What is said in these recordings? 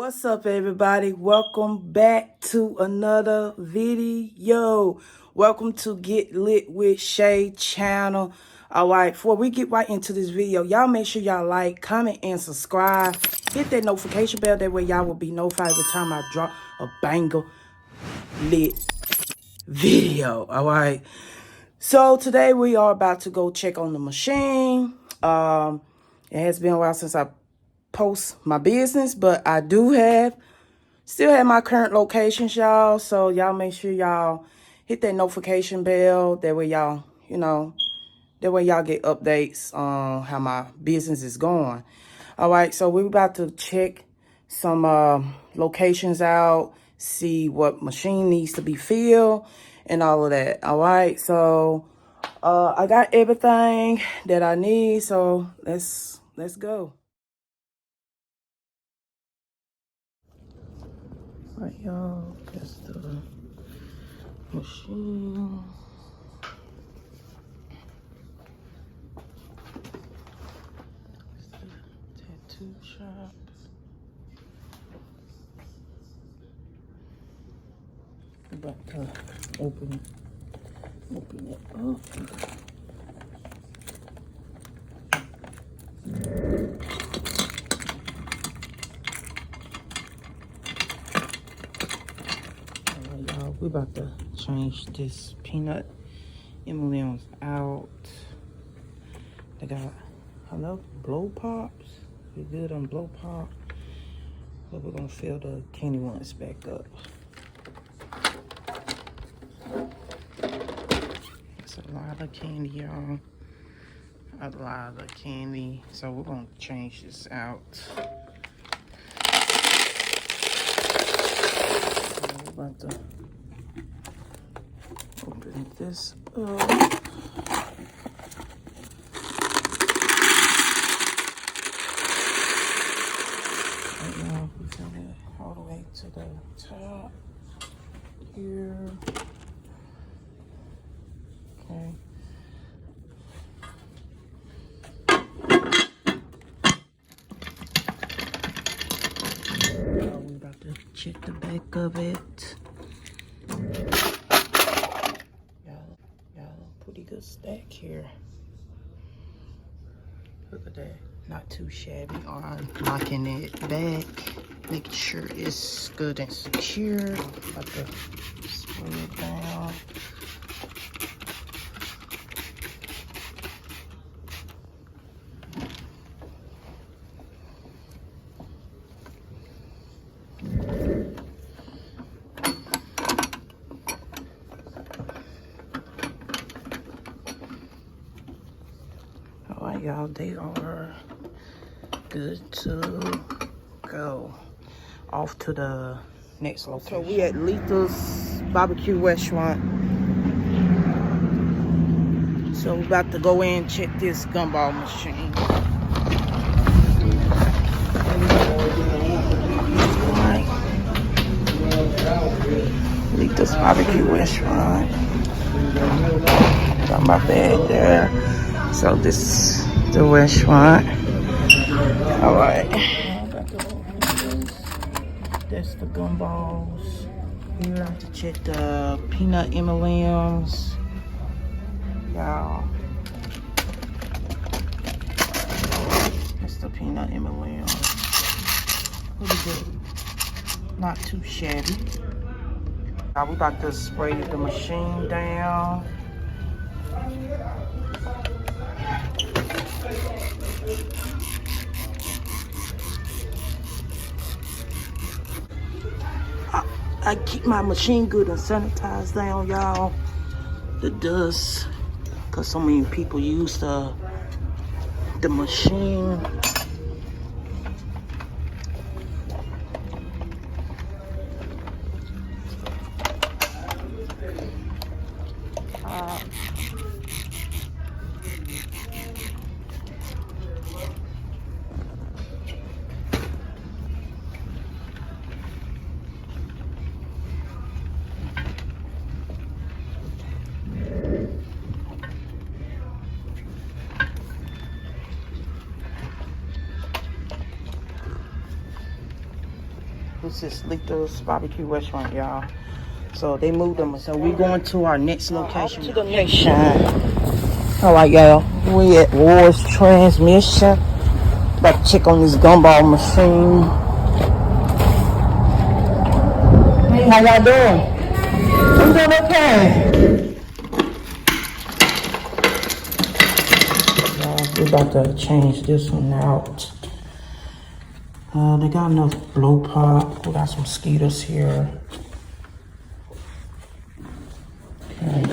What's up, everybody? Welcome back to another video. Welcome to Get Lit with Shay channel. All right, before we get right into this video, y'all make sure y'all like, comment, and subscribe. Hit that notification bell. That way y'all will be notified every time I drop a banger lit video. All right. So today we are about to go check on the machine. It has been a while since I post my business, but I do still have my current locations, y'all. So y'all make sure y'all hit that notification bell. That way y'all, that way y'all get updates on how my business is going. All right, so we're about to check some locations out, see what machine needs to be filled and all of that. All right, so I got everything that I need, so let's go. All right, y'all, that's the machine. Tattoo shop. About to open it up. Alright, y'all, we about to change this peanut M&M's out. They got, I love blow pops. We're good on blow pop, but we're gonna fill the candy ones back up. That's a lot of candy, y'all. A lot of candy. So we're gonna change this out. We're about to open this up. We fill it all the way to the top here. Okay. Now we're about to check the back of it. Y'all, pretty good stack here. Look at that. Not too shabby. On locking it back, making sure it's good and secure. About to spray it down. All right, y'all, they are good to go. Off to the next location. So we at Letha's BBQ Restaurant. So we're about to go in and check this gumball machine. Alright. Letha's BBQ Restaurant. Got my bag there. So this is the restaurant. Alright. That's the gumballs. Here to check the peanut M&M's. Y'all. That's the peanut M&M's. Pretty good. Not too shabby. Now we about to spray the machine down. I keep my machine good and sanitized down, y'all. The dust, cause so many people use the machine. This is Letha's BBQ Restaurant, y'all. So they moved them. So we're going to our next location. To the nation. All right, y'all. We at Ward's Transmission. About to check on this gumball machine. Hey, how y'all doing? I'm doing okay. We're about to change this one out. They got enough blow pop. We got some mosquitoes here. And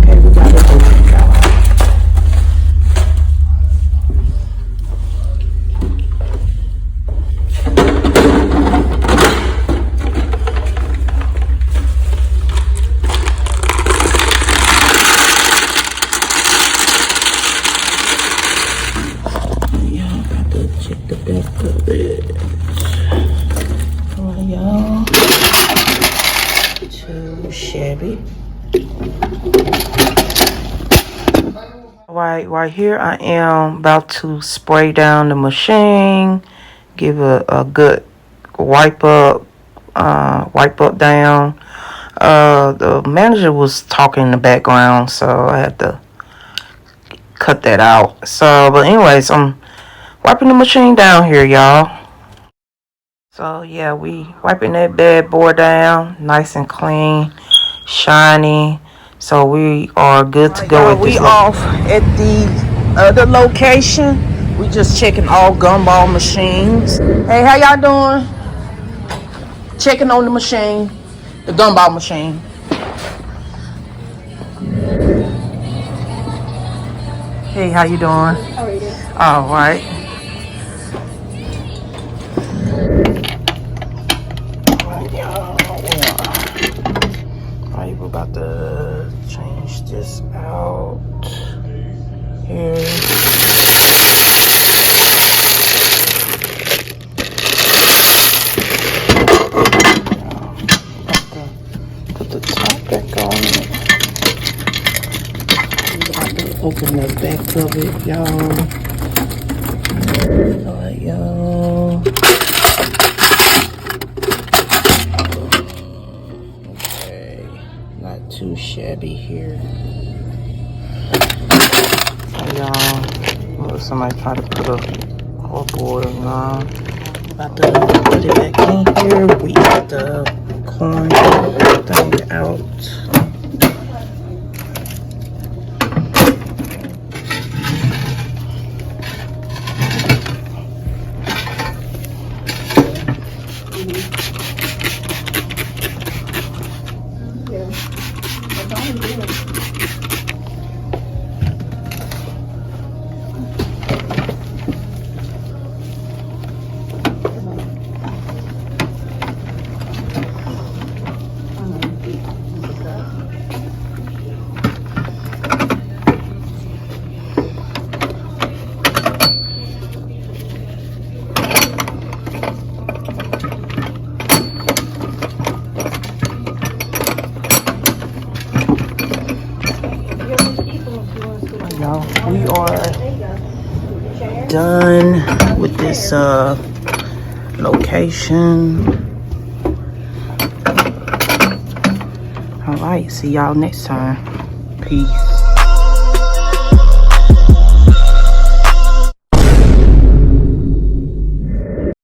okay, we got it open, y'all. Check the back of it. Alright, y'all. Too shabby. Alright, right here I am about to spray down the machine. Give a good wipe up down. The manager was talking in the background, so I had to cut that out. So, but anyways, I'm wiping the machine down here, y'all. So yeah, we wiping that bad boy down, nice and clean, shiny. So we are good to go. We off at the other location. We just checking all gumball machines. Hey, how y'all doing? Checking on the machine, the gumball machine. Hey, how you doing? How are you doing? All right. Alright, we're about to change this out here. Put the top back on it. We're about to open the back of it, y'all. Alright, y'all. Not too shabby here. Hey, y'all. Somebody try to put a board on. About to put it back in here. We got the corn thing out. We are done with this location. All right, see y'all next time. Peace.